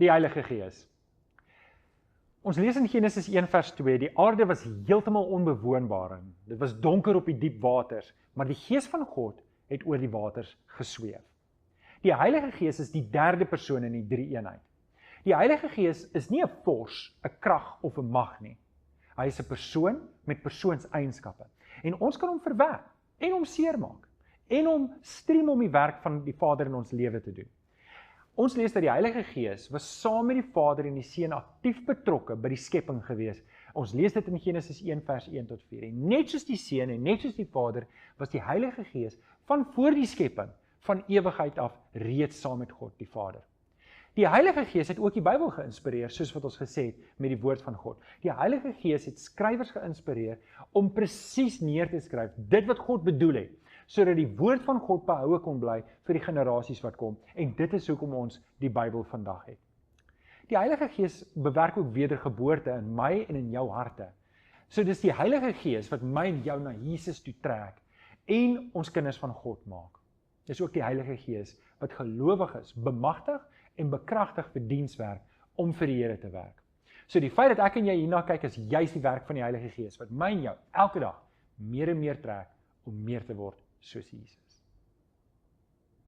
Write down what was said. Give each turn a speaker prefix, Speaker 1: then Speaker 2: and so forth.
Speaker 1: Die Heilige Gees. Ons lees in Genesis 1 vers 2, die aarde was heeltemal onbewoonbaar en dit was donker op die diep waters, maar die Gees van God het oor die waters gesweef. Die Heilige Gees is die derde persoon in die drie-eenheid. Die Heilige Gees is nie 'n vors, 'n krag of 'n mag nie. Hy is 'n persoon met persoonseienskappe. En ons kan hom verwerp en hom seermaak en hom strem om die werk van die Vader in ons lewe te doen. Ons lees dat die Heilige Gees was saam met die Vader en die Seun aktief betrokke by die skepping gewees. Ons lees dit in Genesis 1 vers 1 tot 4. En net soos die Seun en net soos die Vader was die Heilige Gees van voor die skepping van ewigheid af reeds saam met God die Vader. Die Heilige Gees het ook die Bybel geïnspireer, soos wat ons gesê het met die woord van God. Die Heilige Gees het skrywers geïnspireer om presies neer te skryf dit wat God bedoel het, sodat die woord van God behoue kon bly vir die generasies wat kom. En dit is hoekom ons die Bybel vandag het. Die Heilige Gees bewerk ook wedergeboorte in my en in jou harte. So dis die Heilige Gees wat my en jou na Jesus toe trek en ons kinders van God maak. Dis ook die Heilige Gees wat gelowig is, bemagtig en bekragtig vir dienswerk om vir die Here te werk. So die feit dat ek en jy hierna kyk is juist die werk van die Heilige Gees wat my en jou elke dag meer en meer trek om meer te word soos Jesus.